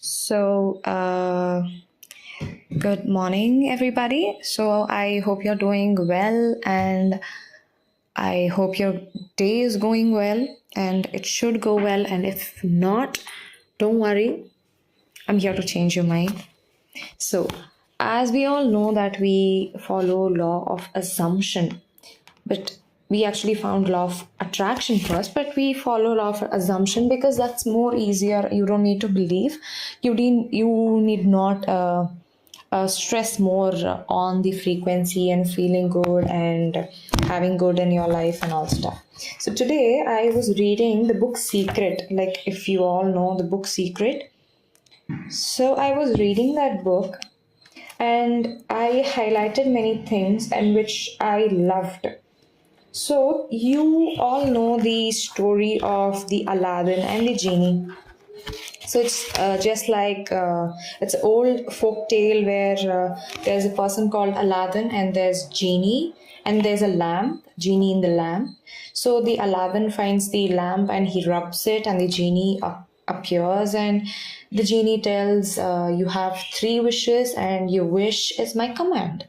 So, good morning, everybody. So, I hope you're doing well, and I hope your day is going well, and it should go well. And if not, don't worry, I'm here to change your mind. So, as we all know that we follow law of assumption, but we actually found law of attraction first, but we follow law of assumption because that's more easier. You don't need to believe. You need not stress more on the frequency and feeling good and having good in your life and all stuff. So today I was reading the book Secret, like if you all know the book Secret. So I was reading that book and I highlighted many things and which I loved. So you all know the story of the Aladdin and the Genie. So it's just like it's an old folk tale where there's a person called Aladdin and there's Genie and there's a lamp, Genie in the lamp. So the Aladdin finds the lamp and he rubs it and the Genie appears and the Genie tells you have three wishes and your wish is my command.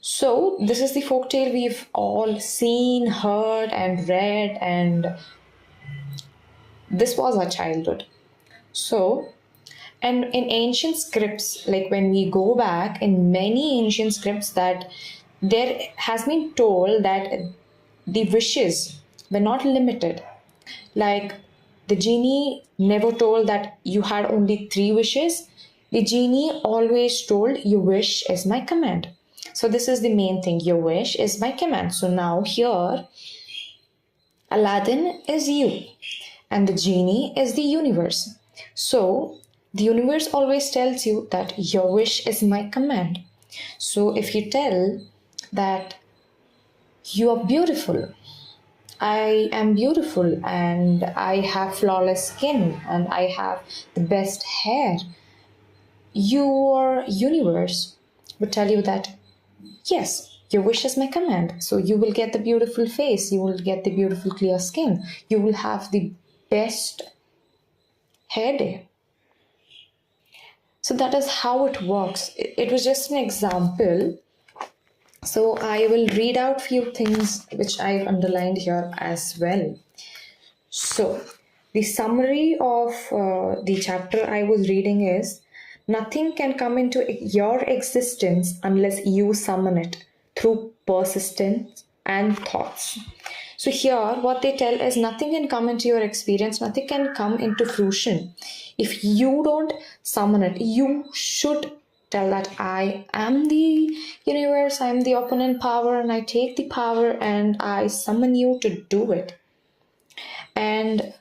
So this is the folktale we've all seen, heard, and read, and this was our childhood. So, and in ancient scripts, like when we go back in many ancient scripts, that there has been told that the wishes were not limited. Like the genie never told that you had only three wishes. The genie always told, your wish is my command. So this is the main thing. Your wish is my command. So now here, Aladdin is you and the genie is the universe. So the universe always tells you that your wish is my command. So if you tell that you are beautiful, I am beautiful and I have flawless skin and I have the best hair, your universe would tell you that yes, your wish is my command. So you will get the beautiful face, you will get the beautiful clear skin, you will have the best hair day. So that is how it works. It was just an example. So I will read out few things which I've underlined here as well. So the summary of the chapter I was reading is, nothing can come into your existence unless you summon it through persistence and thoughts. So here what they tell is nothing can come into your experience, nothing can come into fruition if you don't summon it. You should tell that I am the universe, I am the opponent power, and I take the power and I summon you to do it. And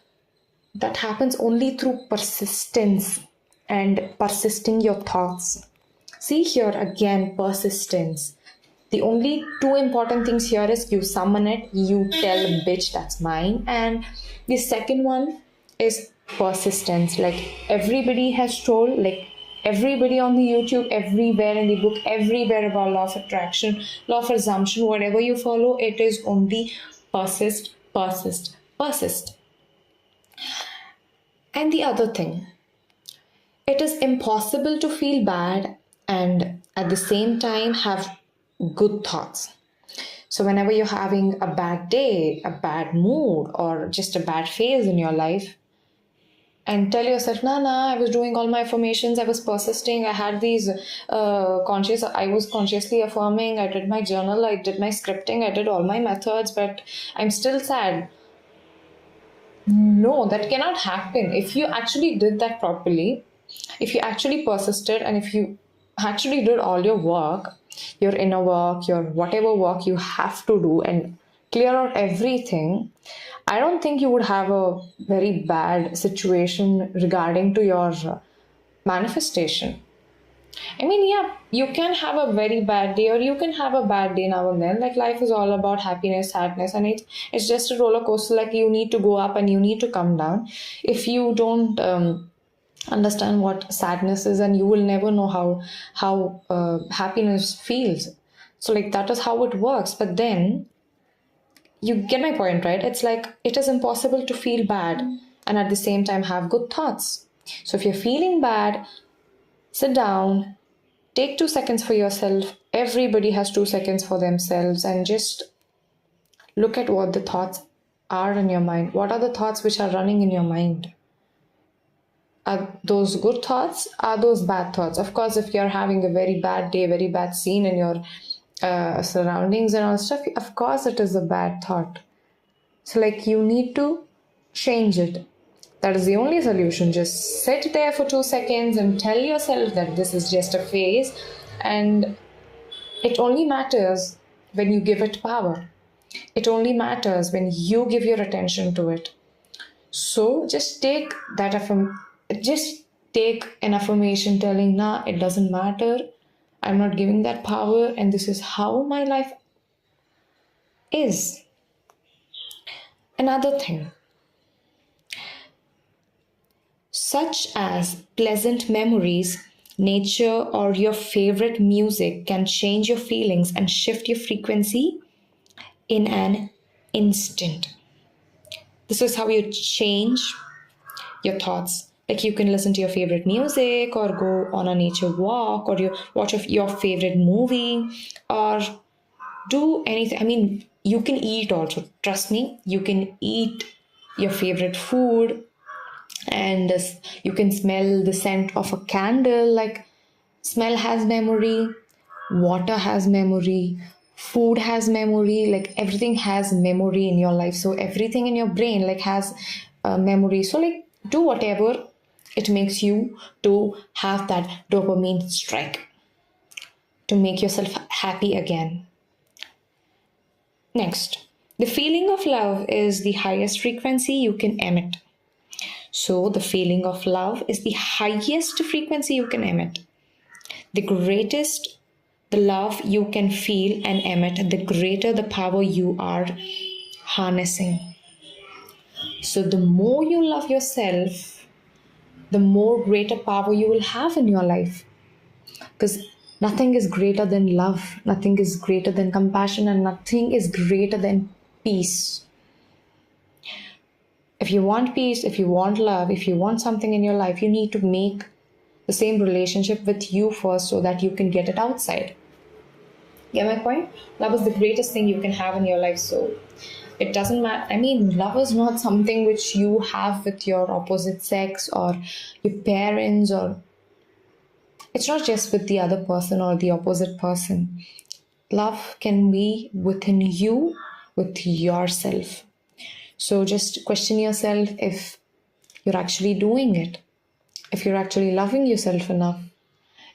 that happens only through persistence and persisting your thoughts. See here again, persistence. The only two important things here is you summon it, you tell bitch that's mine, and the second one is persistence. Like everybody has told, like everybody on the YouTube, everywhere in the book, everywhere about law of attraction, law of assumption, whatever you follow, it is only persist, persist, persist. And the other thing, it is impossible to feel bad and at the same time have good thoughts. So whenever you're having a bad day, a bad mood, or just a bad phase in your life, and tell yourself, nah, I was doing all my affirmations, I was persisting, I had these I was consciously affirming, I did my journal, I did my scripting, I did all my methods, but I'm still sad. No, that cannot happen. If you actually did that properly, if you actually persisted, and if you actually did all your work, your inner work, your whatever work you have to do, and clear out everything, I don't think you would have a very bad situation regarding to your manifestation. I mean, yeah, you can have a very bad day or you can have a bad day now and then. Like life is all about happiness, sadness, and it's just a roller coaster. Like you need to go up and you need to come down. If you don't understand what sadness is, and you will never know how happiness feels. So like that is how it works. But then you get my point, right? It's like it is impossible to feel bad and at the same time have good thoughts. So if you're feeling bad, sit down, take 2 seconds for yourself. Everybody has 2 seconds for themselves, and just look at what the thoughts are in your mind. What are the thoughts which are running in your mind? Are those good thoughts? Are those bad thoughts? Of course, if you're having a very bad day, very bad scene in your surroundings and all stuff, of course it is a bad thought. So, like, you need to change it. That is the only solution. Just sit there for 2 seconds and tell yourself that this is just a phase, and it only matters when you give it power. It only matters when you give your attention to it. So just take just take an affirmation telling, nah, it doesn't matter. I'm not giving that power, and this is how my life is. Another thing, such as pleasant memories, nature, or your favorite music can change your feelings and shift your frequency in an instant. This is how you change your thoughts. Like, you can listen to your favorite music, or go on a nature walk, or you watch your favorite movie, or do anything. I mean, you can eat also. Trust me, you can eat your favorite food, and you can smell the scent of a candle. Like, smell has memory, water has memory, food has memory. Like, everything has memory in your life. So everything in your brain, like, has memory. So, like, do whatever it makes you to have that dopamine strike, to make yourself happy again. Next, the feeling of love is the highest frequency you can emit. So the feeling of love is the highest frequency you can emit. The greatest the love you can feel and emit, the greater the power you are harnessing. So the more you love yourself, the more greater power you will have in your life. Because nothing is greater than love, nothing is greater than compassion, and nothing is greater than peace. If you want peace, if you want love, if you want something in your life, you need to make the same relationship with you first, so that you can get it outside. Get my point? Love is the greatest thing you can have in your life. So it doesn't matter. I mean, love is not something which you have with your opposite sex or your parents, or it's not just with the other person or the opposite person. Love can be within you, with yourself. So just question yourself if you're actually doing it, if you're actually loving yourself enough,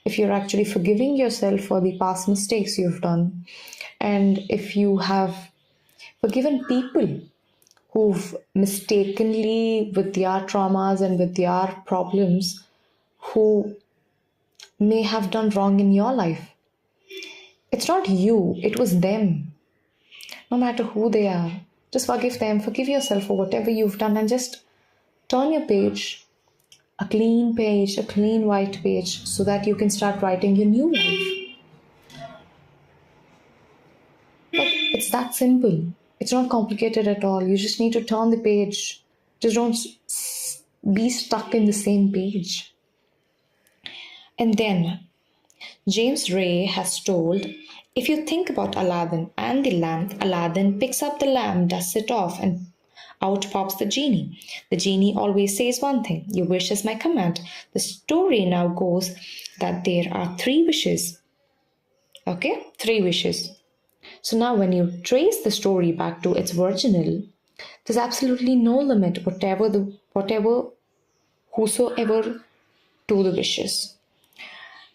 if you're actually forgiving yourself for the past mistakes you've done, and if you have forgiven people who've mistakenly, with their traumas and with their problems, who may have done wrong in your life. It's not you, it was them. No matter who they are, just forgive them, forgive yourself for whatever you've done, and just turn your page, a clean white page, so that you can start writing your new life. Like, it's that simple. It's not complicated at all. You just need to turn the page. Just don't be stuck in the same page. And then James Ray has told, if you think about Aladdin and the lamp, Aladdin picks up the lamp, dusts it off, and out pops the genie. The genie always says one thing: your wish is my command. The story now goes that there are 3 wishes. Okay? 3 wishes. So now when you trace the story back to its original, there's absolutely no limit, whosoever to the wishes.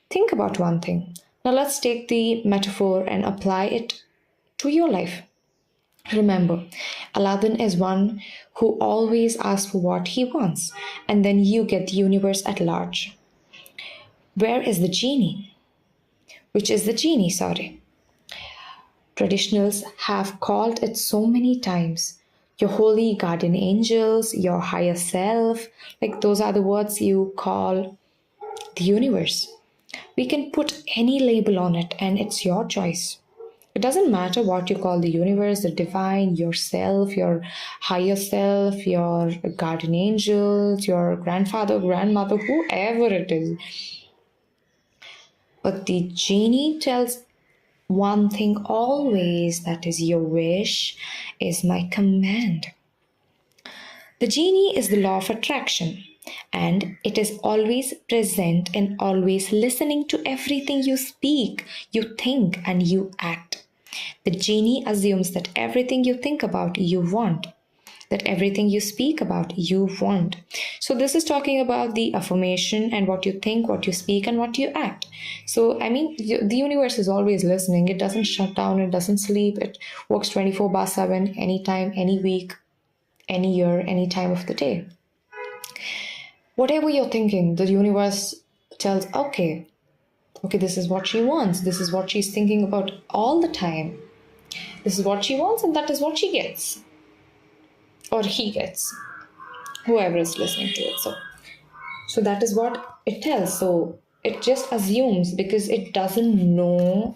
Think about one thing. Now let's take the metaphor and apply it to your life. Remember, Aladdin is one who always asks for what he wants, and then you get the universe at large. Where is the genie? Which is the genie, sorry. Traditionals have called it so many times. Your holy guardian angels, your higher self, like, those are the words you call the universe. We can put any label on it, and it's your choice. It doesn't matter what you call the universe, the divine, yourself, your higher self, your guardian angels, your grandfather, grandmother, whoever it is. But the genie tells one thing always, that is, your wish is my command. The genie is the law of attraction, and it is always present and always listening to everything you speak, you think, and you act. The genie assumes that everything you think about, you want. That everything you speak about, you want. So, this is talking about the affirmation and what you think, what you speak, and what you act. So, I mean, the universe is always listening. It doesn't shut down, it doesn't sleep, it works 24/7, anytime, any week, any year, any time of the day. Whatever you're thinking, the universe tells, okay, this is what she wants. This is what she's thinking about all the time. This is what she wants, and that is what she gets. Or he gets. Whoever is listening to it. So that is what it tells. So it just assumes because it doesn't know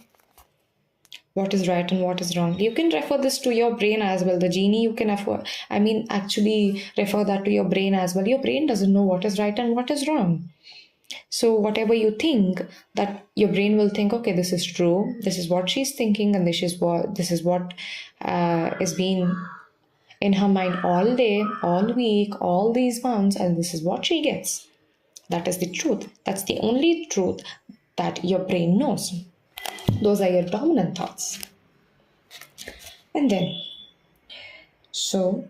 what is right and what is wrong. You can refer this to your brain as well. The genie, you can actually refer that to your brain as well. Your brain doesn't know what is right and what is wrong. So whatever you think, that your brain will think, okay, this is true. This is what she's thinking, and this is what is being in her mind all day, all week, all these months, and this is what she gets. That is the truth. That's the only truth that your brain knows. Those are your dominant thoughts. And then, so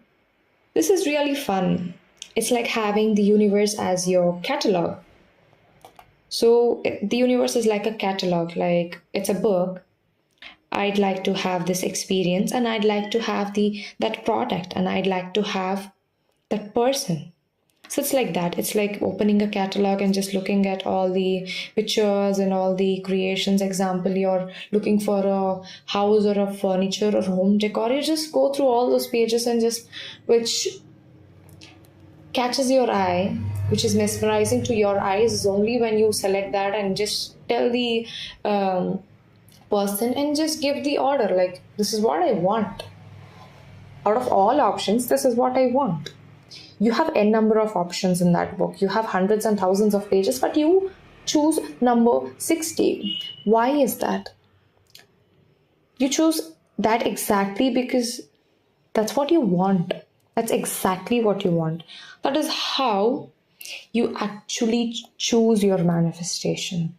this is really fun. It's like having the universe as your catalog. So the universe is like a catalog, like it's a book. I'd like to have this experience, and I'd like to have that product, and I'd like to have that person. So it's like that. It's like opening a catalog and just looking at all the pictures and all the creations. Example, you're looking for a house or a furniture or home decor. You just go through all those pages and just which catches your eye, which is mesmerizing to your eyes, is only when you select that and just tell the person and just give the order, like, this is what I want. Out of all options, this is what I want. You have n number of options in that book. You have hundreds and thousands of pages, but you choose number 60. Why is that? You choose that exactly because that's what you want. That's exactly what you want. That is how you actually choose your manifestation.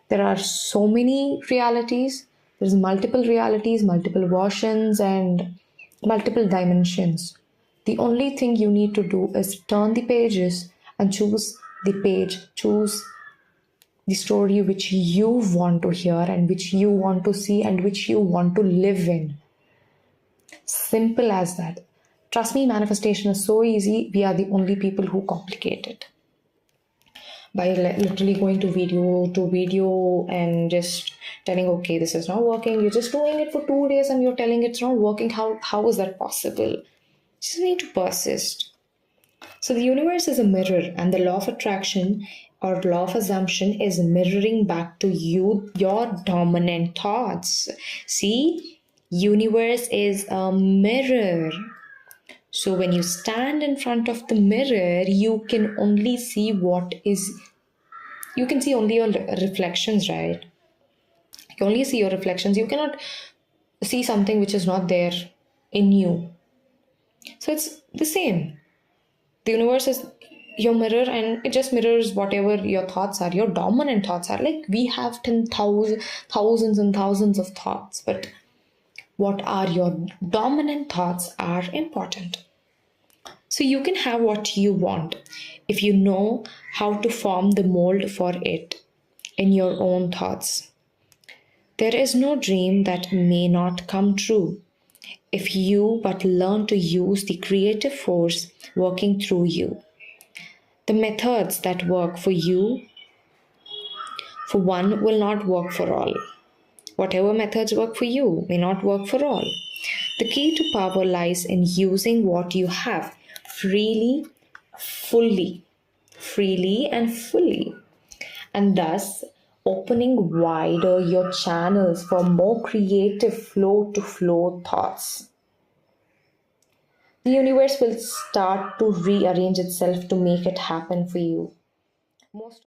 There are so many realities. There's multiple realities, multiple versions, and multiple dimensions. The only thing you need to do is turn the pages and choose the page, choose the story which you want to hear and which you want to see and which you want to live in. Simple as that. Trust me, manifestation is so easy. We are the only people who complicate it. By literally going to video and just telling, okay, this is not working. You're just doing it for 2 days and you're telling it's not working. How is that possible? You just need to persist. So the universe is a mirror, and the law of attraction or law of assumption is mirroring back to you your dominant thoughts. See, universe is a mirror. So when you stand in front of the mirror, you can only see you can see only your reflections, right? You only see your reflections. You cannot see something which is not there in you. So it's the same. The universe is your mirror, and it just mirrors whatever your thoughts are, your dominant thoughts are. Like, we have 10,000, thousands and thousands of thoughts, but what are your dominant thoughts are important. So you can have what you want if you know how to form the mold for it in your own thoughts. There is no dream that may not come true if you but learn to use the creative force working through you. The methods that work for you, for one, will not work for all. Whatever methods work for you may not work for all. The key to power lies in using what you have freely, fully, and thus opening wider your channels for more creative flow to flow thoughts. The universe will start to rearrange itself to make it happen for you. Most